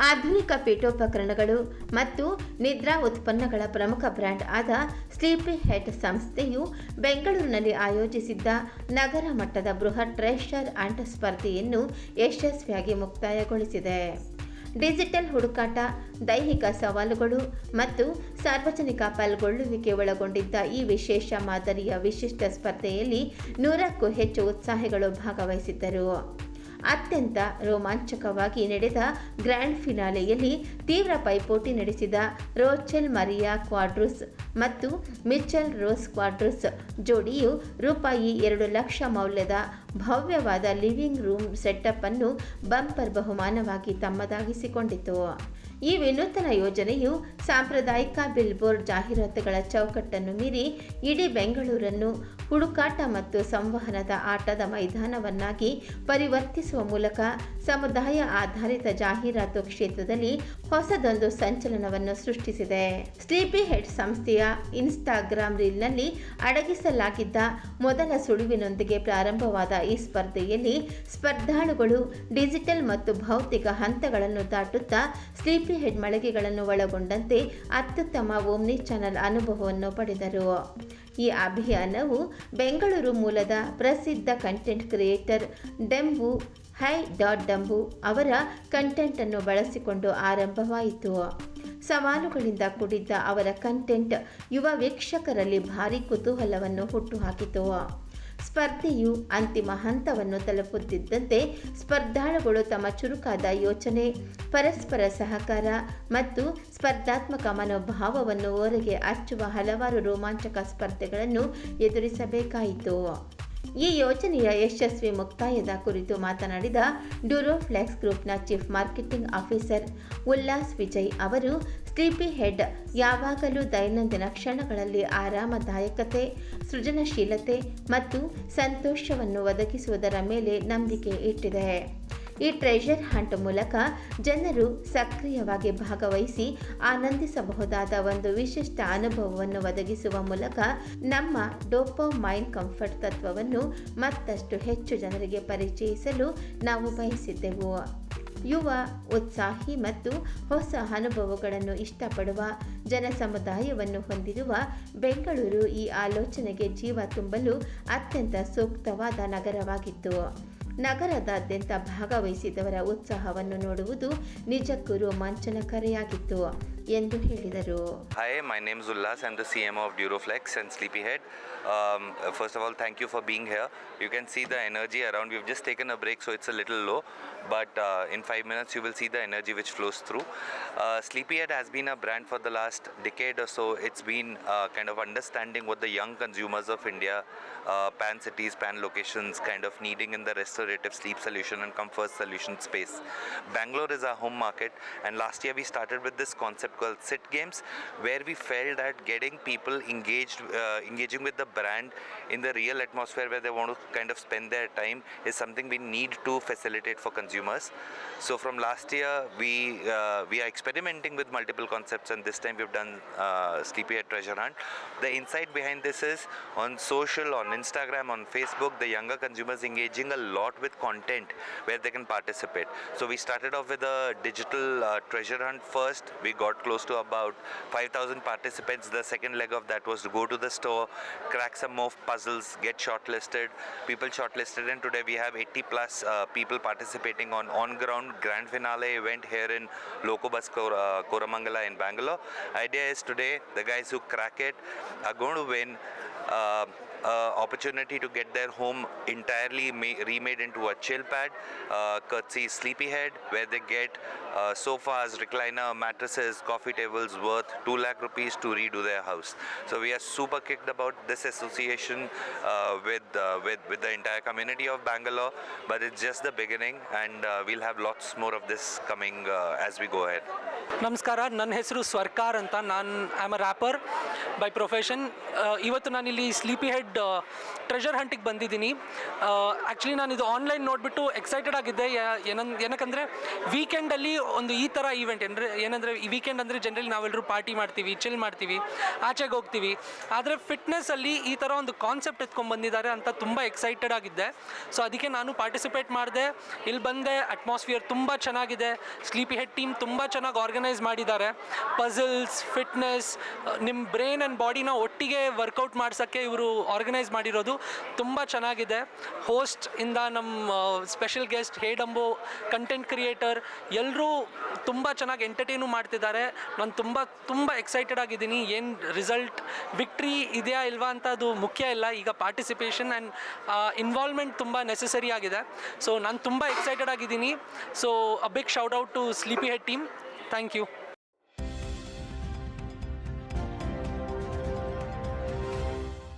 ಆಧುನಿಕ ಪೀಠೋಪಕರಣಗಳು ಮತ್ತು ನಿದ್ರಾ ಉತ್ಪನ್ನಗಳ ಪ್ರಮುಖ ಬ್ರ್ಯಾಂಡ್ ಆದ ಸ್ಲೀಪಿ ಹೆಡ್ ಸಂಸ್ಥೆಯು ಬೆಂಗಳೂರಿನಲ್ಲಿ ಆಯೋಜಿಸಿದ್ದ ನಗರ ಮಟ್ಟದ ಬೃಹತ್ ಟ್ರೆಷರ್ ಹಂಟ್ ಸ್ಪರ್ಧೆಯನ್ನು ಯಶಸ್ವಿಯಾಗಿ ಮುಕ್ತಾಯಗೊಳಿಸಿದೆ. ಡಿಜಿಟಲ್ ಹುಡುಕಾಟ, ದೈಹಿಕ ಸವಾಲುಗಳು ಮತ್ತು ಸಾರ್ವಜನಿಕ ಪಾಲ್ಗೊಳ್ಳುವಿಕೆ ಒಳಗೊಂಡಿದ್ದ ಈ ವಿಶೇಷ ಮಾದರಿಯ ವಿಶಿಷ್ಟ ಸ್ಪರ್ಧೆಯಲ್ಲಿ 100ಕ್ಕೂ ಹೆಚ್ಚು ಉತ್ಸಾಹಿಗಳು ಭಾಗವಹಿಸಿದ್ದರು. ಅತ್ಯಂತ ರೋಮಾಂಚಕವಾಗಿ ನಡೆದ ಗ್ರ್ಯಾಂಡ್ ಫಿನಾಲೆಯಲ್ಲಿ ತೀವ್ರ ಪೈಪೋಟಿ ನಡೆಸಿದ ರೋಚೆಲ್ ಮರಿಯಾ ಕ್ವಾಡ್ರೂಸ್ ಮತ್ತು ಮಿಚೆಲ್ ರೋಸ್ ಕ್ವಾಡ್ರೂಸ್ ಜೋಡಿಯು ರೂಪಾಯಿ 2 ಲಕ್ಷ ಮೌಲ್ಯದ ಭವ್ಯವಾದ ಲಿವಿಂಗ್ ರೂಮ್ ಸೆಟಪ್ ಅನ್ನು ಬಂಪರ್ ಬಹುಮಾನವಾಗಿ ತಮ್ಮದಾಗಿಸಿಕೊಂಡಿತು. ಈ ವಿನೂತನ ಯೋಜನೆಯು ಸಾಂಪ್ರದಾಯಿಕ ಬಿಲ್ಬೋರ್ಡ್ ಜಾಹೀರಾತುಗಳ ಚೌಕಟ್ಟನ್ನು ಮೀರಿ ಇಡೀ ಬೆಂಗಳೂರನ್ನು ಹುಡುಕಾಟ ಮತ್ತು ಸಂವಹನದ ಆಟದ ಮೈದಾನವನ್ನಾಗಿ ಪರಿವರ್ತಿಸುವ ಮೂಲಕ ಸಮುದಾಯ ಆಧಾರಿತ ಜಾಹೀರಾತು ಕ್ಷೇತ್ರದಲ್ಲಿ ಹೊಸದೊಂದು ಸಂಚಲನವನ್ನು ಸೃಷ್ಟಿಸಿದೆ. ಸ್ಲೀಪಿ ಹೆಡ್ ಸಂಸ್ಥೆಯ ಇನ್ಸ್ಟಾಗ್ರಾಮ್ ರೀಲ್ನಲ್ಲಿ ಅಡಗಿಸಲಾಗಿದ್ದ ಮೊದಲ ಸುಳಿವಿನೊಂದಿಗೆ ಪ್ರಾರಂಭವಾದ ಈ ಸ್ಪರ್ಧೆಯಲ್ಲಿ ಸ್ಪರ್ಧಾಳುಗಳು ಡಿಜಿಟಲ್ ಮತ್ತು ಭೌತಿಕ ಹಂತಗಳನ್ನು ದಾಟುತ್ತಾ ಸ್ಲೀಪಿ ಹೆಡ್ ಮಳಿಗೆಗಳನ್ನು ಒಳಗೊಂಡಂತೆ ಅತ್ಯುತ್ತಮ ಓಮ್ನಿ ಚಾನಲ್ ಅನುಭವವನ್ನು ಪಡೆದರು. ಈ ಅಭಿಯಾನವು ಬೆಂಗಳೂರು ಮೂಲದ ಪ್ರಸಿದ್ಧ ಕಂಟೆಂಟ್ ಕ್ರಿಯೇಟರ್ ಡೆಂಬು ಡಂಬು ಅವರ ಕಂಟೆಂಟ್ ಅನ್ನು ಬಳಸಿಕೊಂಡು ಆರಂಭವಾಯಿತು. ಸವಾಲುಗಳಿಂದ ಕೂಡಿದ್ದ ಅವರ ಕಂಟೆಂಟ್ ಯುವ ವೀಕ್ಷಕರಲ್ಲಿ ಭಾರೀ ಕುತೂಹಲವನ್ನು ಹುಟ್ಟುಹಾಕಿತು. ಸ್ಪರ್ಧೆಯು ಅಂತಿಮ ಹಂತವನ್ನು ತಲುಪುತ್ತಿದ್ದಂತೆ ಸ್ಪರ್ಧಾಳುಗಳು ತಮ್ಮ ಚುರುಕಾದ ಯೋಚನೆ, ಪರಸ್ಪರ ಸಹಕಾರ ಮತ್ತು ಸ್ಪರ್ಧಾತ್ಮಕ ಮನೋಭಾವವನ್ನು ಹೊರಗೆ ಹಚ್ಚುವ ಹಲವಾರು ರೋಮಾಂಚಕ ಸ್ಪರ್ಧೆಗಳನ್ನು ಎದುರಿಸಬೇಕಾಯಿತು. ಈ ಯೋಜನೆಯ ಯಶಸ್ವಿ ಮುಕ್ತಾಯದ ಕುರಿತು ಮಾತನಾಡಿದ ಡ್ಯೂರೋಫ್ಲೆಕ್ಸ್ ಗ್ರೂಪ್ನ chief marketing officer Ullas Vijay ಅವರು, ಸ್ಲೀಪಿ ಹೆಡ್ ಯಾವಾಗಲೂ ದೈನಂದಿನ ಕ್ಷಣಗಳಲ್ಲಿ ಆರಾಮದಾಯಕತೆ, ಸೃಜನಶೀಲತೆ ಮತ್ತು ಸಂತೋಷವನ್ನು ಒದಗಿಸುವುದರ ಮೇಲೆ ನಂಬಿಕೆ ಇಟ್ಟಿದೆ. ಈ ಟ್ರೆಷರ್ ಹಂಟ್ ಮೂಲಕ ಜನರು ಸಕ್ರಿಯವಾಗಿ ಭಾಗವಹಿಸಿ ಆನಂದಿಸಬಹುದಾದ ಒಂದು ವಿಶಿಷ್ಟ ಅನುಭವವನ್ನು ಒದಗಿಸುವ ಮೂಲಕ ನಮ್ಮ ಡೋಪಮೈನ್ ಕಂಫರ್ಟ್ ತತ್ವವನ್ನು ಮತ್ತಷ್ಟು ಹೆಚ್ಚು ಜನರಿಗೆ ಪರಿಚಯಿಸಲು ನಾವು ಬಯಸಿದ್ದೆವು. ಯುವ, ಉತ್ಸಾಹಿ ಮತ್ತು ಹೊಸ ಅನುಭವಗಳನ್ನು ಇಷ್ಟಪಡುವ ಜನಸಮುದಾಯವನ್ನು ಹೊಂದಿರುವ ಬೆಂಗಳೂರು ಈ ಆಲೋಚನೆಗೆ ಜೀವ ತುಂಬಲು ಅತ್ಯಂತ ಸೂಕ್ತವಾದ ನಗರವಾಗಿತ್ತು. ನಗರದಾದ್ಯಂತ ಭಾಗವಹಿಸಿದವರ ಉತ್ಸಾಹವನ್ನು ನೋಡುವುದು ನಿಜಕ್ಕೂ ರೋಮಾಂಚನಕಾರಿಯಾಗಿತ್ತು ಎಂದು ಹೇಳಿದರು. Hi, my name is Ullas. I'm the CMO of Duroflex and Sleepyhead. First of all, thank you for being here. You can see the energy around. We've just taken a break, so it's a little low. But in 5 minutes, you will see the energy which flows through. Sleepyhead has been a brand for the last decade or so. It's been kind of understanding what the young consumers of India, pan cities, pan locations, kind of needing in the restorative sleep solution and comfort solution space. Bangalore is our home market, and last year we started with this concept called Sit Games, where we felt that getting people engaging with the brand in the real atmosphere where they want to kind of spend their time is something we need to facilitate for consumers. So from last year we are experimenting with multiple concepts, and this time we've done Sleepyhead Treasure Hunt. The insight behind this is on social, on Instagram, on Facebook, the younger consumers engaging a lot with content where they can participate. So we started off with a digital treasure hunt first. We got close to about 5,000 participants. The second leg of that was to go to the store, crack some more puzzles, get shortlisted. People shortlisted, and today we have 80 plus people participating on ground grand finale event here in Lokobus Koramangala in Bangalore. Idea is today the guys who crack it are going to win opportunity to get their home entirely remade into a chill pad, courtesy Sleepyhead, where they get sofas, recliner, mattresses, coffee tables worth 2 lakh rupees to redo their house. So we are super kicked about this association with the entire community of Bangalore, but it's just the beginning, and we'll have lots more of this coming as we go ahead. ನಮಸ್ಕಾರ, ನನ್ನ ಹೆಸರು ಸ್ವರ್ಕಾರ್ ಅಂತ. ನಾನು am a wrapper. By profession. ಇವತ್ತು ನಾನಿಲ್ಲಿ sleepy head treasure ಹಂಟಿಗೆ ಬಂದಿದ್ದೀನಿ. Actually ನಾನು ಇದು ಆನ್ಲೈನ್ ನೋಡಿಬಿಟ್ಟು ಎಕ್ಸೈಟೆಡ್ ಆಗಿದ್ದೆ. ಏನಕ್ಕಂದರೆ ವೀಕೆಂಡಲ್ಲಿ ಒಂದು ಈ ಥರ ಈವೆಂಟ್ ಏನಂದರೆ ಈ ವೀಕೆಂಡ್ ಅಂದರೆ ಜನರಲಿ ನಾವೆಲ್ಲರೂ ಪಾರ್ಟಿ ಮಾಡ್ತೀವಿ, ಚಿಲ್ ಮಾಡ್ತೀವಿ, ಆಚೆಗೆ ಹೋಗ್ತೀವಿ. ಆದರೆ ಫಿಟ್ನೆಸ್ಸಲ್ಲಿ ಈ ಥರ ಒಂದು ಕಾನ್ಸೆಪ್ಟ್ ಎತ್ಕೊಂಡ್ಬಂದಿದ್ದಾರೆ ಅಂತ ತುಂಬ ಎಕ್ಸೈಟೆಡ್ ಆಗಿದ್ದೆ. ಸೊ ಅದಕ್ಕೆ ನಾನು ಪಾರ್ಟಿಸಿಪೇಟ್ ಮಾಡಿದೆ, ಇಲ್ಲಿ ಬಂದೆ. ಅಟ್ಮಾಸ್ಫಿಯರ್ ತುಂಬ ಚೆನ್ನಾಗಿದೆ. ಸ್ಲೀಪಿ ಹೆಡ್ ಟೀಮ್ ತುಂಬ ಚೆನ್ನಾಗಿ ಆರ್ಗನೈಸ್ ಮಾಡಿದ್ದಾರೆ. ಪಝಲ್ಸ್, ಫಿಟ್ನೆಸ್, ನಿಮ್ಮ ಬ್ರೈನ್ ಆ್ಯಂಡ್ ಬಾಡಿನ ಒಟ್ಟಿಗೆ ವರ್ಕೌಟ್ ಮಾಡ್ಸೋಕ್ಕೆ ಇವರು ಆರ್ಗನೈಸ್ ಮಾಡಿರೋದು ತುಂಬ ಚೆನ್ನಾಗಿದೆ. ಹೋಸ್ಟ್ ಇಂದ ನಮ್ಮ ಸ್ಪೆಷಲ್ ಗೆಸ್ಟ್ ಹೇಡಂಬೋ, ಕಂಟೆಂಟ್ ಕ್ರಿಯೇಟರ್, ಎಲ್ಲರೂ ತುಂಬ ಚೆನ್ನಾಗಿ ಎಂಟರ್ಟೈನು ಮಾಡ್ತಿದ್ದಾರೆ. ನಾನು ತುಂಬ ಎಕ್ಸೈಟೆಡ್ ಆಗಿದ್ದೀನಿ. ಏನು ರಿಸಲ್ಟ್ ವಿಕ್ಟ್ರಿ ಇದೆಯಾ ಇಲ್ವಾ ಅಂತ ಅದು ಮುಖ್ಯ ಇಲ್ಲ. ಈಗ ಪಾರ್ಟಿಸಿಪೇಷನ್ ಆ್ಯಂಡ್ ಇನ್ವಾಲ್ವ್ಮೆಂಟ್ ತುಂಬ ನೆಸೆಸರಿ ಆಗಿದೆ. ಸೊ ನಾನು ತುಂಬ ಎಕ್ಸೈಟೆಡ್ ಆಗಿದ್ದೀನಿ. So a big shout out to sleepy head team. Thank you.